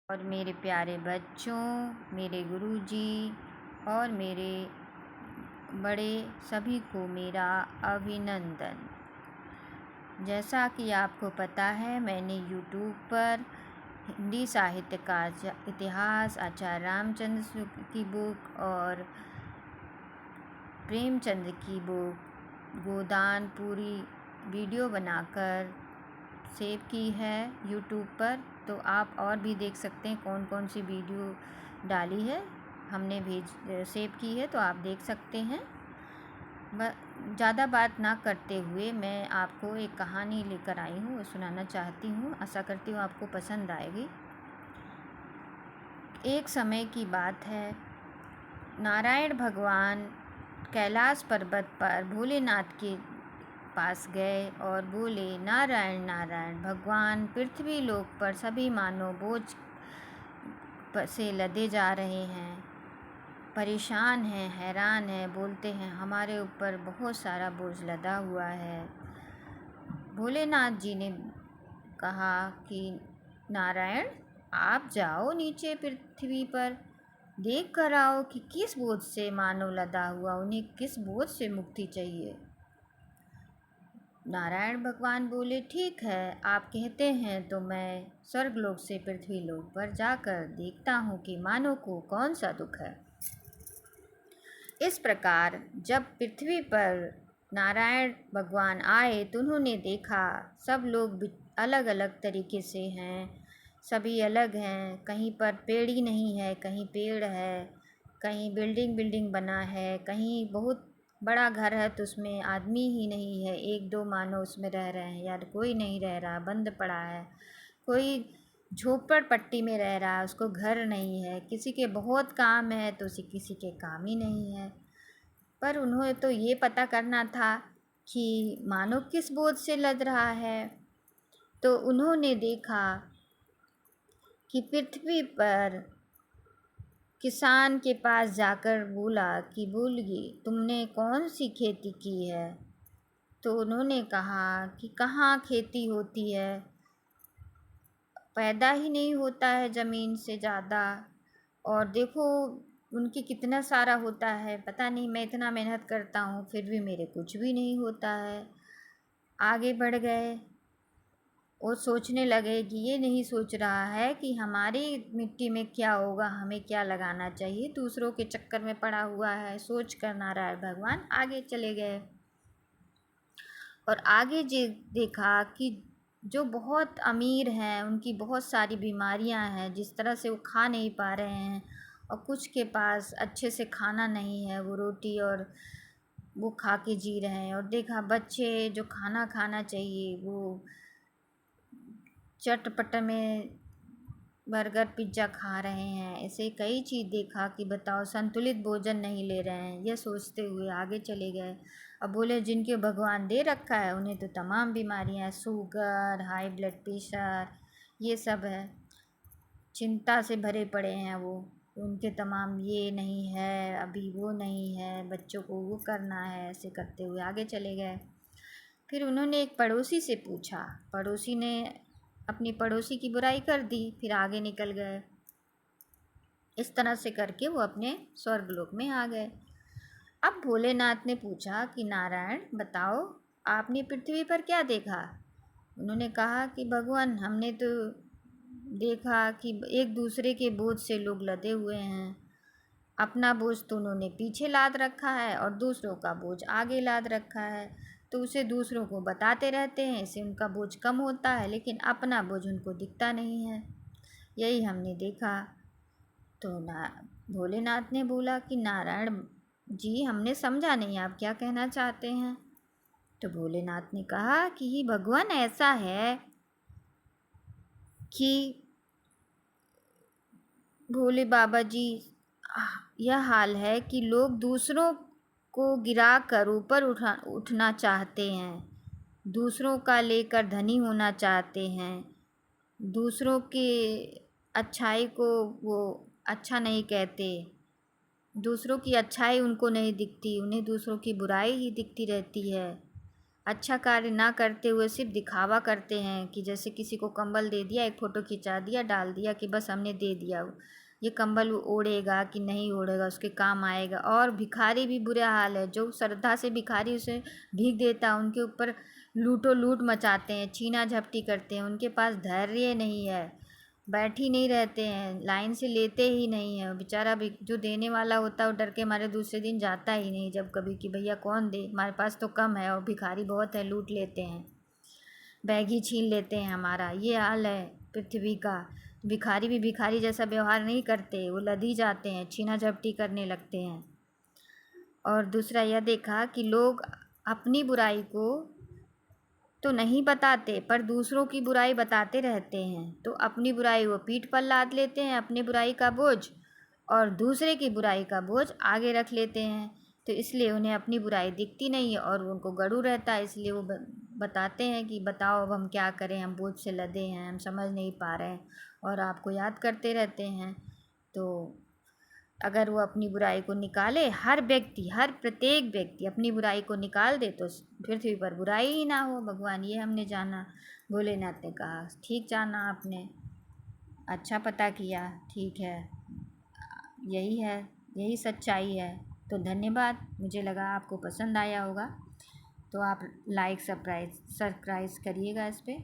और मेरे प्यारे बच्चों, मेरे गुरुजी और मेरे बड़े सभी को मेरा अभिनंदन। जैसा कि आपको पता है, मैंने यूट्यूब पर हिंदी साहित्य का इतिहास, आचार्य रामचंद्र की बुक और प्रेमचंद की बुक गोदान पूरी वीडियो बनाकर सेव की है यूट्यूब पर। तो आप और भी देख सकते हैं कौन कौन सी वीडियो डाली है, हमने सेव की है, तो आप देख सकते हैं। ज़्यादा बात ना करते हुए मैं आपको एक कहानी लेकर आई हूँ, वो सुनाना चाहती हूँ। आशा करती हूँ आपको पसंद आएगी। एक समय की बात है, नारायण भगवान कैलाश पर्वत पर भोलेनाथ के पास गए और बोले, नारायण नारायण भगवान, पृथ्वी लोक पर सभी मानव बोझ से लदे जा रहे हैं, परेशान हैं, हैरान हैं, बोलते हैं हमारे ऊपर बहुत सारा बोझ लदा हुआ है। भोलेनाथ जी ने कहा कि नारायण, आप जाओ नीचे पृथ्वी पर, देख कर आओ कि किस बोझ से मानव लदा हुआ, उन्हें किस बोझ से मुक्ति चाहिए। नारायण भगवान बोले, ठीक है, आप कहते हैं तो मैं स्वर्गलोक से पृथ्वी लोक पर जाकर देखता हूँ कि मानव को कौन सा दुख है। इस प्रकार जब पृथ्वी पर नारायण भगवान आए तो उन्होंने देखा सब लोग अलग अलग तरीके से हैं, सभी अलग हैं। कहीं पर पेड़ ही नहीं है, कहीं पेड़ है, कहीं बिल्डिंग बना है, कहीं बहुत बड़ा घर है तो उसमें आदमी ही नहीं है, एक दो मानव उसमें रह रहे हैं, यार कोई नहीं रह रहा, बंद पड़ा है। कोई झोपड़ पट्टी में रह रहा है, उसको घर नहीं है। किसी के बहुत काम है तो किसी के काम ही नहीं है। पर उन्हें तो ये पता करना था कि मानव किस बोझ से लद रहा है। तो उन्होंने देखा कि पृथ्वी पर किसान के पास जाकर बोला कि बोलिए, तुमने कौन सी खेती की है। तो उन्होंने कहा कि कहाँ खेती होती है, पैदा ही नहीं होता है ज़मीन से ज़्यादा, और देखो उनकी कितना सारा होता है, पता नहीं मैं इतना मेहनत करता हूँ फिर भी मेरे कुछ भी नहीं होता है। आगे बढ़ गए और सोचने लगे कि ये नहीं सोच रहा है कि हमारी मिट्टी में क्या होगा, हमें क्या लगाना चाहिए, दूसरों के चक्कर में पड़ा हुआ है। सोच कर नारायण भगवान आगे चले गए और आगे देखा कि जो बहुत अमीर हैं उनकी बहुत सारी बीमारियां हैं, जिस तरह से वो खा नहीं पा रहे हैं, और कुछ के पास अच्छे से खाना नहीं है, वो रोटी और वो खा के जी रहे हैं। और देखा बच्चे जो खाना खाना चाहिए वो चटपट में बर्गर पिज्ज़ा खा रहे हैं। ऐसे कई चीज़ देखा कि बताओ संतुलित भोजन नहीं ले रहे हैं। यह सोचते हुए आगे चले गए। अब बोले जिनके भगवान दे रखा है उन्हें तो तमाम बीमारियां, शुगर, हाई ब्लड प्रेशर, ये सब है, चिंता से भरे पड़े हैं वो। उनके तमाम ये नहीं है, अभी वो नहीं है, बच्चों को वो करना है। ऐसे करते हुए आगे चले गए। फिर उन्होंने एक पड़ोसी से पूछा, पड़ोसी ने अपनी पड़ोसी की बुराई कर दी, फिर आगे निकल गए। इस तरह से करके वो अपने स्वर्गलोक में आ गए। अब भोलेनाथ ने पूछा कि नारायण बताओ, आपने पृथ्वी पर क्या देखा। उन्होंने कहा कि भगवान, हमने तो देखा कि एक दूसरे के बोझ से लोग लदे हुए हैं। अपना बोझ तो उन्होंने पीछे लाद रखा है और दूसरों का बोझ आगे लाद रखा है, तो उसे दूसरों को बताते रहते हैं, इससे उनका बोझ कम होता है, लेकिन अपना बोझ उनको दिखता नहीं है। यही हमने देखा। तो भोलेनाथ ने बोला कि नारायण जी, हमने समझा नहीं आप क्या कहना चाहते हैं। तो भोलेनाथ ने कहा कि भगवान ऐसा है कि भोले बाबा जी, यह हाल है कि लोग दूसरों को गिरा कर ऊपर उठना चाहते हैं, दूसरों का लेकर धनी होना चाहते हैं, दूसरों की अच्छाई को वो अच्छा नहीं कहते, दूसरों की अच्छाई उनको नहीं दिखती, उन्हें दूसरों की बुराई ही दिखती रहती है। अच्छा कार्य ना करते हुए सिर्फ दिखावा करते हैं कि जैसे किसी को कंबल दे दिया, एक फ़ोटो खिंचा दिया, डाल दिया कि बस हमने दे दिया, ये कंबल वो ओढ़ेगा कि नहीं ओढ़ेगा, उसके काम आएगा। और भिखारी भी बुरा हाल है, जो श्रद्धा से भिखारी उसे भीख देता है, उनके ऊपर लूटो लूट मचाते हैं, छीना झपटी करते हैं, उनके पास धैर्य नहीं है, बैठ ही नहीं रहते हैं, लाइन से लेते ही नहीं है। बेचारा भी जो देने वाला होता है वो डर के मारे दूसरे दिन जाता ही नहीं, जब कभी कि भैया कौन दे, हमारे पास तो कम है, और भिखारी बहुत है, लूट लेते हैं, बैग ही छीन लेते हैं हमारा। ये हाल है पृथ्वी का। भिखारी भी भिखारी जैसा व्यवहार नहीं करते, वो लदी जाते हैं, छीना झपटी करने लगते हैं। और दूसरा यह देखा कि लोग अपनी बुराई को तो नहीं बताते, पर दूसरों की बुराई बताते रहते हैं। तो अपनी बुराई वो पीठ पर लाद लेते हैं, अपनी बुराई का बोझ, और दूसरे की बुराई का बोझ आगे रख लेते हैं। तो इसलिए उन्हें अपनी बुराई दिखती नहीं है और उनको गड़ू रहता है, इसलिए वो बताते हैं कि बताओ अब हम क्या करें, हम बोझ से लदे हैं, हम समझ नहीं पा रहे हैं, और आपको याद करते रहते हैं। तो अगर वो अपनी बुराई को निकाले, हर व्यक्ति, हर प्रत्येक व्यक्ति अपनी बुराई को निकाल दे, तो पृथ्वी पर बुराई ही ना हो भगवान। ये हमने जाना, भोलेनाथ ने कहा। ठीक जाना आपने, अच्छा पता किया, ठीक है, यही है, यही सच्चाई है। तो धन्यवाद, मुझे लगा आपको पसंद आया होगा, तो आप लाइक सब्सक्राइब करिएगा इस पर।